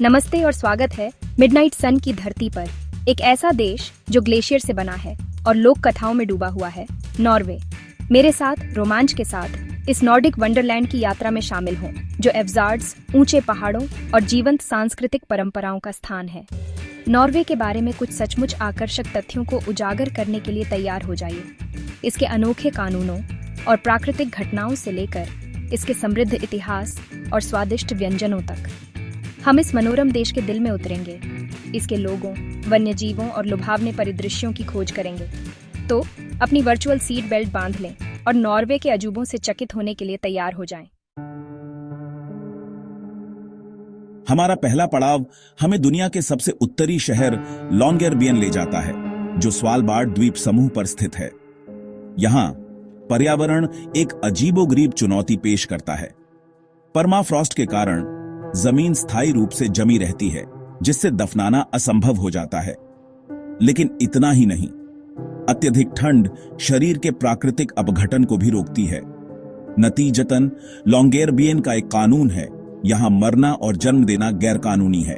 नमस्ते और स्वागत है मिडनाइट सन की धरती पर, एक ऐसा देश जो ग्लेशियर से बना है और लोक कथाओं में डूबा हुआ है, नॉर्वे। मेरे साथ रोमांच के साथ इस नॉर्डिक वंडरलैंड की यात्रा में शामिल हों, जो एब्जार्ड्स, ऊंचे पहाड़ों और जीवंत सांस्कृतिक परंपराओं का स्थान है। नॉर्वे के बारे में कुछ सचमुच आकर्षक तथ्यों को उजागर करने के लिए तैयार हो जाइए। इसके अनोखे कानूनों और प्राकृतिक घटनाओं से लेकर इसके समृद्ध इतिहास और स्वादिष्ट व्यंजनों तक, हम इस मनोरम देश के दिल में उतरेंगे, इसके लोगों, वन्यजीवों और लुभावने परिदृश्यों की खोज करेंगे। तो अपनी वर्चुअल सीट बेल्ट बांध लें और नॉर्वे के अजूबों से चकित होने के लिए तैयार हो जाएं। हमारा पहला पड़ाव हमें दुनिया के सबसे उत्तरी शहर लॉन्गेरबियन ले जाता है, जो स्वालबार्ड द्वीप समूह पर स्थित है। यहाँ पर्यावरण एक अजीबोगरीब चुनौती पेश करता है। परमाफ्रॉस्ट के कारण जमीन स्थायी रूप से जमी रहती है, जिससे दफनाना असंभव हो जाता है। लेकिन इतना ही नहीं, अत्यधिक ठंड शरीर के प्राकृतिक अपघटन को भी रोकती है। नतीजतन लॉन्गेरबियन का एक कानून है, यहां मरना और जन्म देना गैरकानूनी है।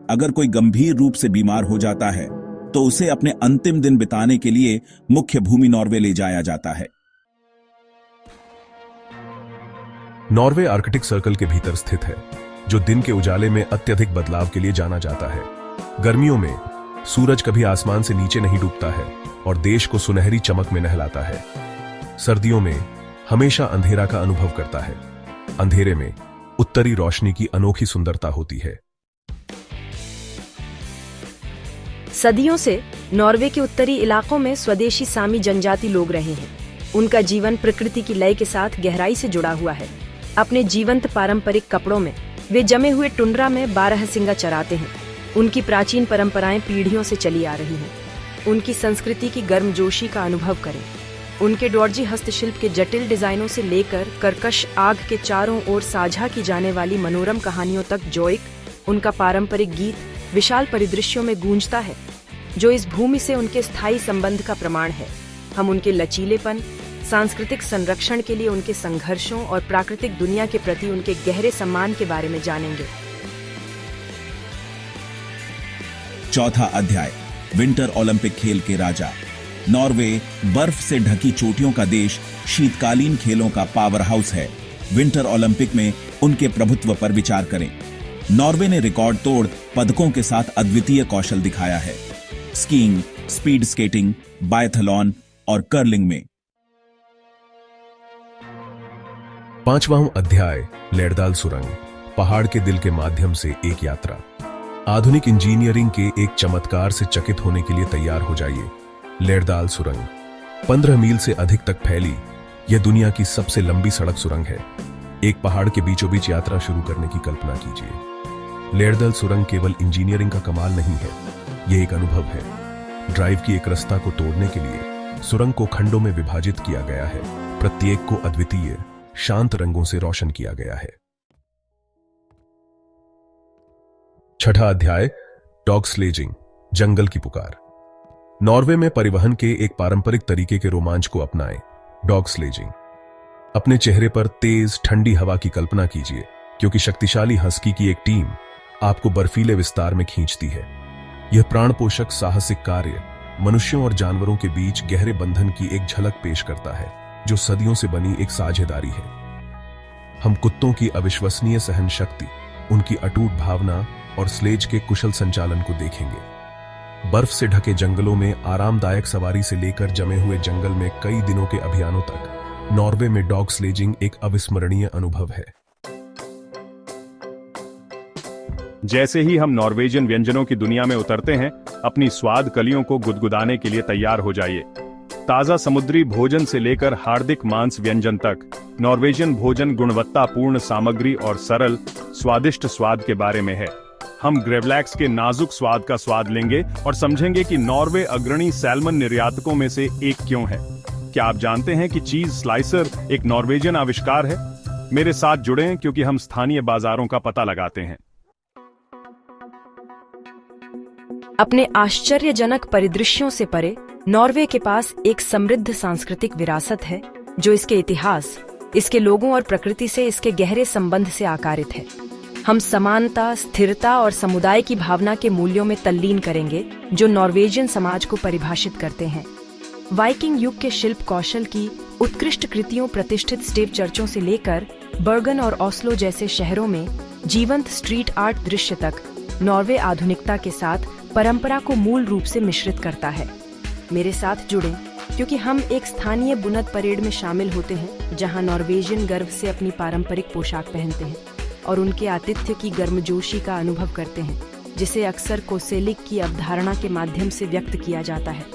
अगर कोई गंभीर रूप से बीमार हो जाता है तो उसे अपने अंतिम दिन बिताने के लिए मुख्य भूमि नॉर्वे ले जाया जाता है। नॉर्वे आर्कटिक सर्कल के भीतर स्थित है, जो दिन के उजाले में अत्यधिक बदलाव के लिए जाना जाता है। गर्मियों में सूरज कभी आसमान से नीचे नहीं डूबता है और देश को सुनहरी चमक में नहलाता है। सर्दियों में हमेशा अंधेरा का अनुभव करता है। अंधेरे में उत्तरी रोशनी की अनोखी सुंदरता होती है। सदियों से नॉर्वे के उत्तरी इलाकों में स्वदेशी सामी जनजाति लोग रहे हैं। उनका जीवन प्रकृति की लय के साथ गहराई से जुड़ा हुआ है। अपने जीवंत पारंपरिक कपड़ों में वे जमे हुए टुंड्रा में बारहसिंगा चराते हैं। उनकी प्राचीन परंपराएं पीढ़ियों से चली आ रही हैं। उनकी संस्कृति की गर्मजोशी का अनुभव करें। उनके डॉर्जी हस्तशिल्प के जटिल डिजाइनों से लेकर कर्कश आग के चारों ओर साझा की जाने वाली मनोरम कहानियों तक, जोइक उनका पारंपरिक गीत विशाल परिदृश्यों में गूंजता है, जो इस भूमि से उनके स्थायी संबंध का प्रमाण है। हम उनके लचीलेपन, सांस्कृतिक संरक्षण के लिए उनके संघर्षों और प्राकृतिक दुनिया के प्रति उनके गहरे सम्मान के बारे में जानेंगे। चौथा अध्याय, विंटर ओलंपिक खेल के राजा। नॉर्वे बर्फ से ढकी चोटियों का देश, शीतकालीन खेलों का पावर हाउस है। विंटर ओलंपिक में उनके प्रभुत्व पर विचार करें। नॉर्वे ने रिकॉर्ड तोड़ पदकों के साथ अद्वितीय कौशल दिखाया है, स्कीइंग, स्पीड स्केटिंग, बायथलॉन और कर्लिंग में। पांचवां अध्याय, लेरदाल सुरंग, पहाड़ के दिल के माध्यम से एक यात्रा। आधुनिक इंजीनियरिंग के एक चमत्कार से चकित होने के लिए तैयार हो जाइए। लेरदाल सुरंग 15 मील से अधिक तक फैली यह दुनिया की सबसे लंबी सड़क सुरंग है। एक पहाड़ के बीचों बीच यात्रा शुरू करने की कल्पना कीजिए। लेरदाल सुरंग केवल इंजीनियरिंग का कमाल नहीं है, यह एक अनुभव है। ड्राइव की एक रास्ता को तोड़ने के लिए सुरंग को खंडों में विभाजित किया गया है। प्रत्येक को अद्वितीय शांत रंगों से रोशन किया गया है। छठा अध्याय, डॉग स्लेजिंग, जंगल की पुकार। नॉर्वे में परिवहन के एक पारंपरिक तरीके के रोमांच को अपनाएं, डॉग स्लेजिंग। अपने चेहरे पर तेज ठंडी हवा की कल्पना कीजिए, क्योंकि शक्तिशाली हस्की की एक टीम आपको बर्फीले विस्तार में खींचती है। यह प्राणपोषक साहसिक कार्य मनुष्यों और जानवरों के बीच गहरे बंधन की एक झलक पेश करता है, जो सदियों से बनी एक साझेदारी है। हम कुत्तों की अविश्वसनीय सहन शक्ति, उनकी अटूट भावना और स्लेज के कुशल संचालन को देखेंगे। बर्फ से ढके जंगलों में आरामदायक सवारी से लेकर जमे हुए जंगल में कई दिनों के अभियानों तक, नॉर्वे में डॉग स्लेजिंग एक अविस्मरणीय अनुभव है। जैसे ही हम नॉर्वेजियन व्यंजनों की दुनिया में उतरते हैं, अपनी स्वाद कलियों को गुदगुदाने के लिए तैयार हो जाइए। ताजा समुद्री भोजन से लेकर हार्दिक मांस व्यंजन तक, नॉर्वेजियन भोजन गुणवत्तापूर्ण सामग्री और सरल स्वादिष्ट स्वाद के बारे में है। हम ग्रेवलैक्स के नाजुक स्वाद का स्वाद लेंगे और समझेंगे कि नॉर्वे अग्रणी सैल्मन निर्यातकों में से एक क्यों है। क्या आप जानते हैं कि चीज स्लाइसर एक नॉर्वेजियन आविष्कार है? मेरे साथ जुड़ें, क्योंकि हम स्थानीय बाजारों का पता लगाते हैं। अपने आश्चर्यजनक परिदृश्यों से परे, नॉर्वे के पास एक समृद्ध सांस्कृतिक विरासत है, जो इसके इतिहास, इसके लोगों और प्रकृति से इसके गहरे संबंध से आकारित है। हम समानता, स्थिरता और समुदाय की भावना के मूल्यों में तल्लीन करेंगे जो नॉर्वेजियन समाज को परिभाषित करते हैं। वाइकिंग युग के शिल्प कौशल की उत्कृष्ट कृतियों, प्रतिष्ठित स्टेप चर्चों से लेकर बर्गन और ओस्लो जैसे शहरों में जीवंत स्ट्रीट आर्ट दृश्य तक, नॉर्वे आधुनिकता के साथ परंपरा को मूल रूप से मिश्रित करता है। मेरे साथ जुड़ें, क्योंकि हम एक स्थानीय बुनत परेड में शामिल होते हैं जहां नॉर्वेजियन गर्व से अपनी पारंपरिक पोशाक पहनते हैं और उनके आतिथ्य की गर्मजोशी का अनुभव करते हैं, जिसे अक्सर कोसेलिक की अवधारणा के माध्यम से व्यक्त किया जाता है,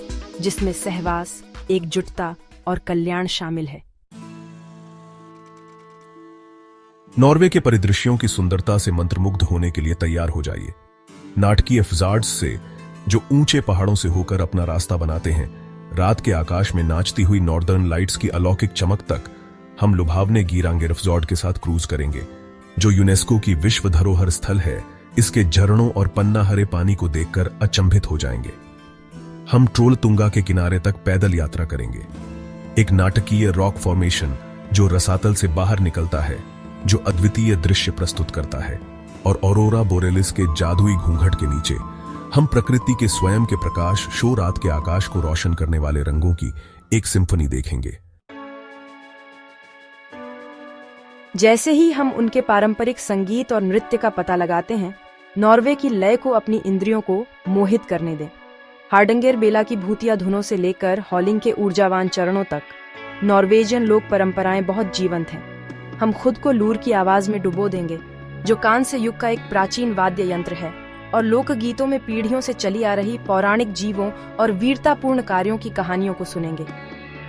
जिसमें सहवास, एकजुटता और कल्याण शामिल है। नॉर्वे के परिदृश्यों की सुंदरता से मंत्रमुग्ध होने के लिए तैयार हो जाइए। नाटकीय फिजार्ड्स से जो ऊंचे पहाड़ों से होकर अपना रास्ता बनाते हैं, रात के आकाश में नाचती हुई नॉर्दर्न लाइट्स की अलौकिक चमक तक, हम लुभावने गीरांगे फिजॉर्ड के साथ क्रूज करेंगे, जो यूनेस्को की विश्व धरोहर स्थल है। इसके झरनों और पन्ना हरे पानी को देखकर अचंभित हो जाएंगे। हम ट्रोल तुंगा के किनारे तक पैदल यात्रा करेंगे, एक नाटकीय रॉक फॉर्मेशन जो रसातल से बाहर निकलता है, जो अद्वितीय दृश्य प्रस्तुत करता है। और ऑरोरा बोरेलिस के जादुई घूंघट के नीचे हम प्रकृति के स्वयं के प्रकाश शो रात के आकाश को रोशन करने वाले रंगों की एक सिम्फनी देखेंगे। जैसे ही हम उनके पारंपरिक संगीत और नृत्य का पता लगाते हैं, नॉर्वे की लय को अपनी इंद्रियों को मोहित करने दें। हार्डंगर बेला की भूतिया धुनों से लेकर हॉलिंग के ऊर्जावान चरणों तक, नॉर्वेजियन लोक परंपराएं बहुत जीवंत हैं। हम खुद को लूर की आवाज में डुबो देंगे, जो कान से युग का एक प्राचीन वाद्य यंत्र है, और लोकगीतों में पीढ़ियों से चली आ रही पौराणिक जीवों और वीरतापूर्ण कार्यों की कहानियों को सुनेंगे।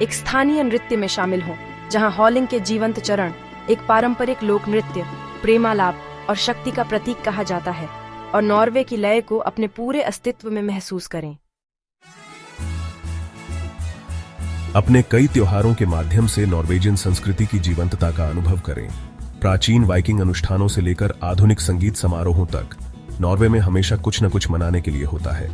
एक स्थानीय नृत्य में शामिल हों, जहां हॉलिंग के जीवंत चरण एक पारंपरिक लोक नृत्य, प्रेमालाप और शक्ति का प्रतीक कहा जाता है, और नॉर्वे की लय को अपने पूरे अस्तित्व में महसूस करें। अपने कई त्योहारों के माध्यम से नॉर्वेजियन संस्कृति की जीवंतता का अनुभव करें। प्राचीन वाइकिंग अनुष्ठानों से लेकर आधुनिक संगीत समारोहों तक, नॉर्वे में हमेशा कुछ न कुछ मनाने के लिए होता है।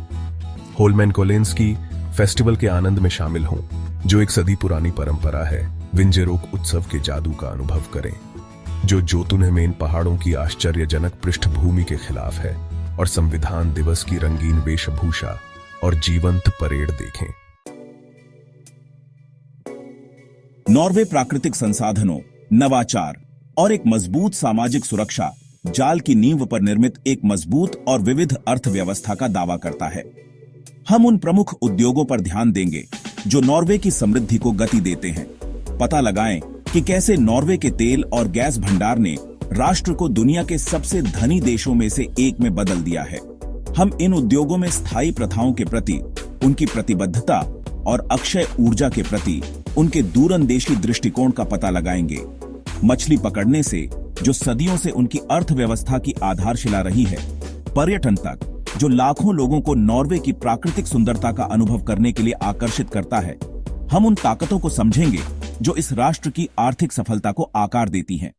होलमेनकोलेंस्की फेस्टिवल के आनंद में शामिल हों, जो एक सदी पुरानी परंपरा है। विंजेरोक उत्सव के जादू का अनुभव करें, जो जोतुनहेमेन पहाड़ों की आश्चर्यजनक पृष्ठभूमि के खिलाफ है, और संविधान दिवस की रंगीन वेशभूषा और जीवंत परेड देखें। नॉर्वे प्राकृतिक संसाधनों, नवाचार और एक मजबूत सामाजिक सुरक्षा जाल की नींव पर निर्मित एक मजबूत और विविध अर्थव्यवस्था का दावा करता है। हम उन प्रमुख उद्योगों पर ध्यान देंगे जो नॉर्वे की समृद्धि को गति देते हैं। पता लगाएं कि कैसे नॉर्वे के तेल और गैस भंडार ने राष्ट्र को दुनिया के सबसे धनी देशों में से एक में बदल दिया है। हम इन उद्योगों में स्थायी प्रथाओं के प्रति उनकी प्रतिबद्धता और अक्षय ऊर्जा के प्रति उनके दूरंदेशी दृष्टिकोण का पता लगाएंगे। मछली पकड़ने से, जो सदियों से उनकी अर्थव्यवस्था की आधारशिला रही है, पर्यटन तक, जो लाखों लोगों को नॉर्वे की प्राकृतिक सुंदरता का अनुभव करने के लिए आकर्षित करता है, हम उन ताकतों को समझेंगे जो इस राष्ट्र की आर्थिक सफलता को आकार देती हैं।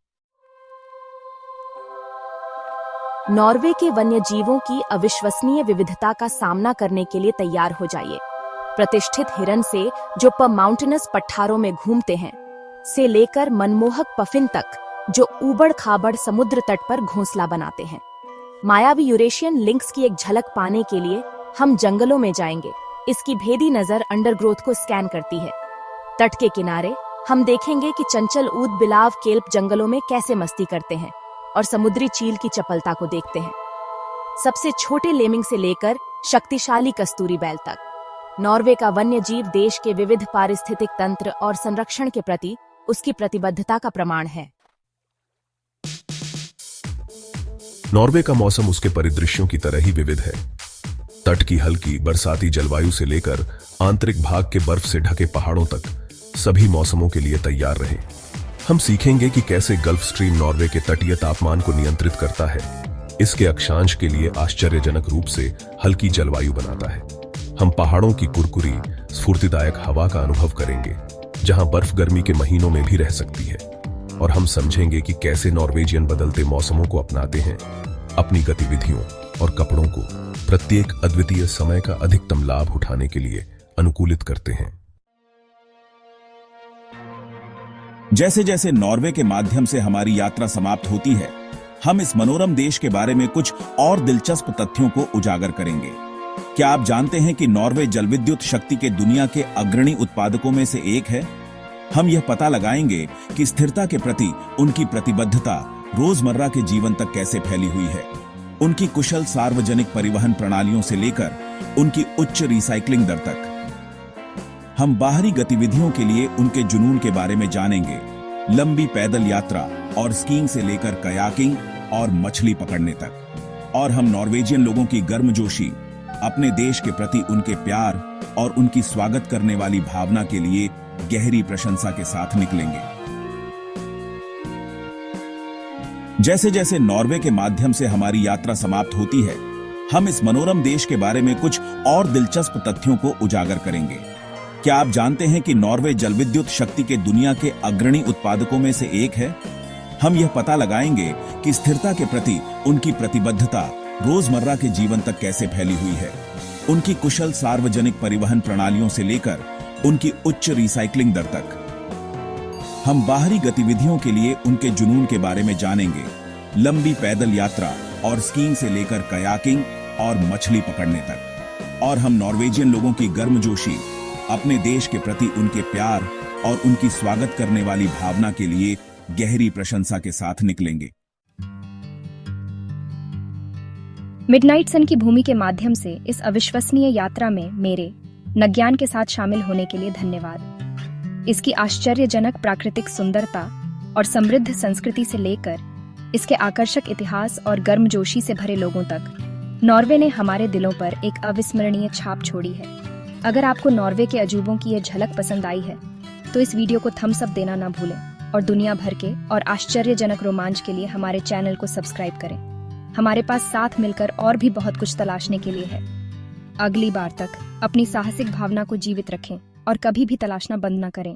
नॉर्वे के वन्य जीवों की अविश्वसनीय विविधता का सामना करने के लिए तैयार हो जाइए। प्रतिष्ठित हिरन से, जो माउंटेनस पठारों में घूमते हैं, से लेकर मनमोहक पफिन तक, जो ऊबड़ खाबड़ समुद्र तट पर घोंसला बनाते हैं। मायावी यूरेशियन लिंक्स की एक झलक पाने के लिए हम जंगलों में जाएंगे। इसकी भेदी नजर अंडरग्रोथ को स्कैन करती है। तट के किनारे हम देखेंगे कि चंचल ऊद बिलाव केल्प जंगलों में कैसे मस्ती करते हैं और समुद्री चील की चपलता को देखते हैं। सबसे छोटे लेमिंग से लेकर शक्तिशाली कस्तूरी बैल तक, नॉर्वे का वन्य जीव देश के विविध पारिस्थितिक तंत्र और संरक्षण के प्रति उसकी प्रतिबद्धता का प्रमाण है। नॉर्वे का मौसम उसके परिदृश्यों की तरह ही विविध है। तट की हल्की बरसाती जलवायु से लेकर आंतरिक भाग के बर्फ से ढके पहाड़ों तक, सभी मौसमों के लिए तैयार रहे। हम सीखेंगे कि कैसे गल्फ स्ट्रीम नॉर्वे के तटीय तापमान को नियंत्रित करता है, इसके अक्षांश के लिए आश्चर्यजनक रूप से हल्की जलवायु बनाता है। हम पहाड़ों की कुरकुरी स्फूर्तिदायक हवा का अनुभव करेंगे, जहां बर्फ गर्मी के महीनों में भी रह सकती है, और हम समझेंगे कि कैसे नॉर्वेजियन बदलते मौसमों को अपनाते हैं, अपनी गतिविधियों और कपड़ों को प्रत्येक अद्वितीय समय का अधिकतम लाभ उठाने के लिए अनुकूलित करते हैं। जैसे जैसे नॉर्वे के माध्यम से हमारी यात्रा समाप्त होती है, हम इस मनोरम देश के बारे में कुछ और दिलचस्प तथ्यों को उजागर करेंगे। क्या आप जानते हैं कि नॉर्वे जलविद्युत शक्ति के दुनिया के अग्रणी उत्पादकों में से एक है? हम यह पता लगाएंगे कि स्थिरता के प्रति उनकी प्रतिबद्धता रोजमर्रा के जीवन तक कैसे फैली हुई है। उनकी कुशल सार्वजनिक परिवहन प्रणालियों से लेकर उनकी उच्च रिसाइकलिंग दर तक। हम बाहरी गतिविधियों के लिए उनके जुनून के बारे में जानेंगे, लंबी पैदल यात्रा और स्कीइंग से लेकर कयाकिंग और मछली पकड़ने तक। और हम नॉर्वेजियन लोगों की गर्मजोशी, अपने देश के प्रति उनके प्यार और उनकी स्वागत करने वाली भावना के लिए गहरी प्रशंसा के साथ निकलेंगे। जैसे जैसे नॉर्वे के माध्यम से हमारी यात्रा समाप्त होती है, हम इस मनोरम देश के बारे में कुछ और दिलचस्प तथ्यों को उजागर करेंगे। क्या आप जानते हैं कि नॉर्वे जलविद्युत शक्ति के दुनिया के अग्रणी उत्पादकों में से एक है? हम यह पता लगाएंगे कि स्थिरता के प्रति उनकी प्रतिबद्धता रोजमर्रा के जीवन तक कैसे फैली हुई है। उनकी कुशल सार्वजनिक परिवहन प्रणालियों से लेकर उनकी उच्च रिसाइकलिंग दर तक। हम बाहरी गतिविधियों के लिए उनके जुनून के बारे में जानेंगे, लंबी पैदल यात्रा और स्कीइंग से लेकर कयाकिंग और मछली पकड़ने तक। और हम नॉर्वेजियन लोगों की गर्मजोशी, अपने देश के प्रति उनके प्यार और उनकी स्वागत करने वाली भावना के लिए गहरी प्रशंसा के साथ निकलेंगे। मिडनाइट सन की भूमि के माध्यम से इस अविश्वसनीय यात्रा में मेरे नज्ञान के साथ शामिल होने के लिए धन्यवाद। इसकी आश्चर्यजनक प्राकृतिक सुंदरता और समृद्ध संस्कृति से लेकर इसके आकर्षक इतिहास और गर्मजोशी से भरे लोगों तक, नॉर्वे ने हमारे दिलों पर एक अविस्मरणीय छाप छोड़ी है। अगर आपको नॉर्वे के अजूबों की यह झलक पसंद आई है, तो इस वीडियो को थम्स अप देना ना भूलें और दुनिया भर के और आश्चर्यजनक रोमांच के लिए हमारे चैनल को सब्सक्राइब करें। हमारे पास साथ मिलकर और भी बहुत कुछ तलाशने के लिए है। अगली बार तक अपनी साहसिक भावना को जीवित रखें और कभी भी तलाशना बंद न करें।